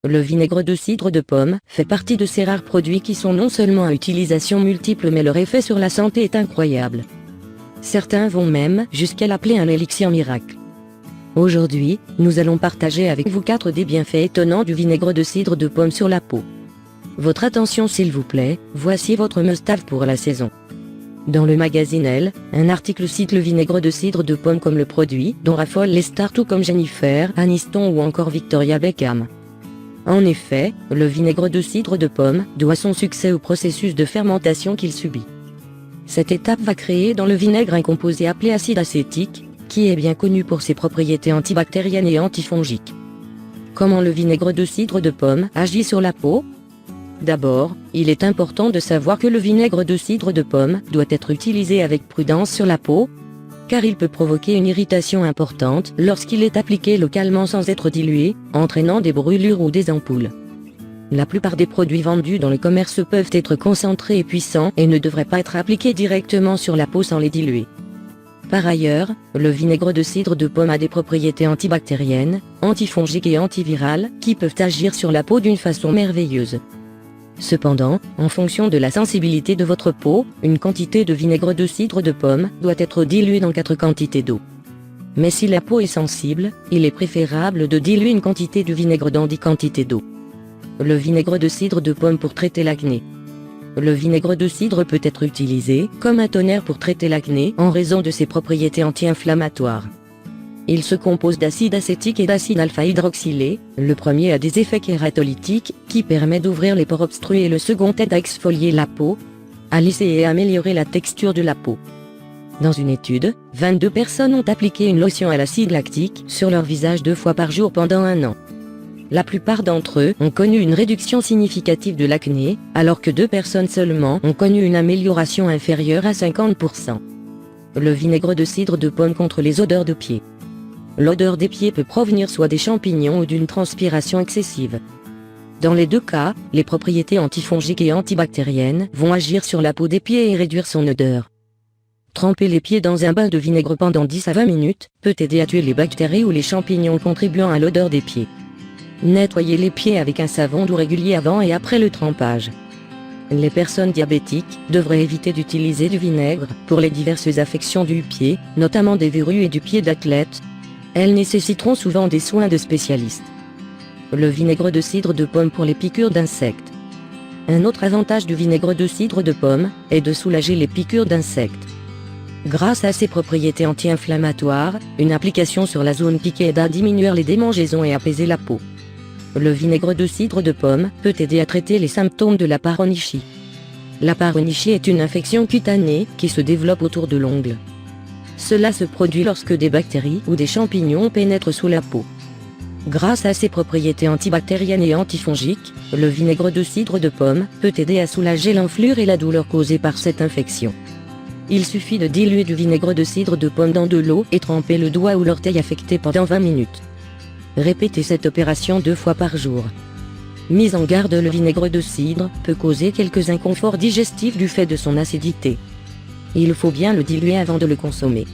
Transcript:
Le vinaigre de cidre de pomme fait partie de ces rares produits qui sont non seulement à utilisation multiple mais leur effet sur la santé est incroyable. Certains vont même jusqu'à l'appeler un élixir miracle. Aujourd'hui, nous allons partager avec vous 4 des bienfaits étonnants du vinaigre de cidre de pomme sur la peau. Votre attention s'il vous plaît, voici votre must-have pour la saison. Dans le magazine Elle, un article cite le vinaigre de cidre de pomme comme le produit dont raffolent les stars tout comme Jennifer Aniston ou encore Victoria Beckham. En effet, le vinaigre de cidre de pomme doit son succès au processus de fermentation qu'il subit. Cette étape va créer dans le vinaigre un composé appelé acide acétique, qui est bien connu pour ses propriétés antibactériennes et antifongiques. Comment le vinaigre de cidre de pomme agit sur la peau ? D'abord, il est important de savoir que le vinaigre de cidre de pomme doit être utilisé avec prudence sur la peau, car il peut provoquer une irritation importante lorsqu'il est appliqué localement sans être dilué, entraînant des brûlures ou des ampoules. La plupart des produits vendus dans le commerce peuvent être concentrés et puissants et ne devraient pas être appliqués directement sur la peau sans les diluer. Par ailleurs, le vinaigre de cidre de pomme a des propriétés antibactériennes, antifongiques et antivirales qui peuvent agir sur la peau d'une façon merveilleuse. Cependant, en fonction de la sensibilité de votre peau, une quantité de vinaigre de cidre de pomme doit être diluée dans 4 quantités d'eau. Mais si la peau est sensible, il est préférable de diluer une quantité de vinaigre dans 10 quantités d'eau. Le vinaigre de cidre de pomme pour traiter l'acné. Le vinaigre de cidre peut être utilisé comme un toner pour traiter l'acné en raison de ses propriétés anti-inflammatoires. Il se compose d'acide acétique et d'acide alpha-hydroxylé, le premier a des effets kératolytiques, qui permet d'ouvrir les pores obstrués et le second aide à exfolier la peau, à lisser et à améliorer la texture de la peau. Dans une étude, 22 personnes ont appliqué une lotion à l'acide lactique sur leur visage 2 fois par jour pendant 1 an. La plupart d'entre eux ont connu une réduction significative de l'acné, alors que 2 personnes seulement ont connu une amélioration inférieure à 50%. Le vinaigre de cidre de pomme contre les odeurs de pieds. L'odeur des pieds peut provenir soit des champignons ou d'une transpiration excessive. Dans les 2 cas, les propriétés antifongiques et antibactériennes vont agir sur la peau des pieds et réduire son odeur. Tremper les pieds dans un bain de vinaigre pendant 10 à 20 minutes peut aider à tuer les bactéries ou les champignons contribuant à l'odeur des pieds. Nettoyez les pieds avec un savon doux régulier avant et après le trempage. Les personnes diabétiques devraient éviter d'utiliser du vinaigre pour les diverses affections du pied, notamment des verrues et du pied d'athlète. Elles nécessiteront souvent des soins de spécialistes. Le vinaigre de cidre de pomme pour les piqûres d'insectes. Un autre avantage du vinaigre de cidre de pomme est de soulager les piqûres d'insectes. Grâce à ses propriétés anti-inflammatoires, une application sur la zone piquée aide à diminuer les démangeaisons et apaiser la peau. Le vinaigre de cidre de pomme peut aider à traiter les symptômes de la paronychie. La paronychie est une infection cutanée qui se développe autour de l'ongle. Cela se produit lorsque des bactéries ou des champignons pénètrent sous la peau. Grâce à ses propriétés antibactériennes et antifongiques, le vinaigre de cidre de pomme peut aider à soulager l'enflure et la douleur causée par cette infection. Il suffit de diluer du vinaigre de cidre de pomme dans de l'eau et tremper le doigt ou l'orteil affecté pendant 20 minutes. Répétez cette opération 2 fois par jour. Mise en garde, le vinaigre de cidre peut causer quelques inconforts digestifs du fait de son acidité. Il faut bien le diluer avant de le consommer.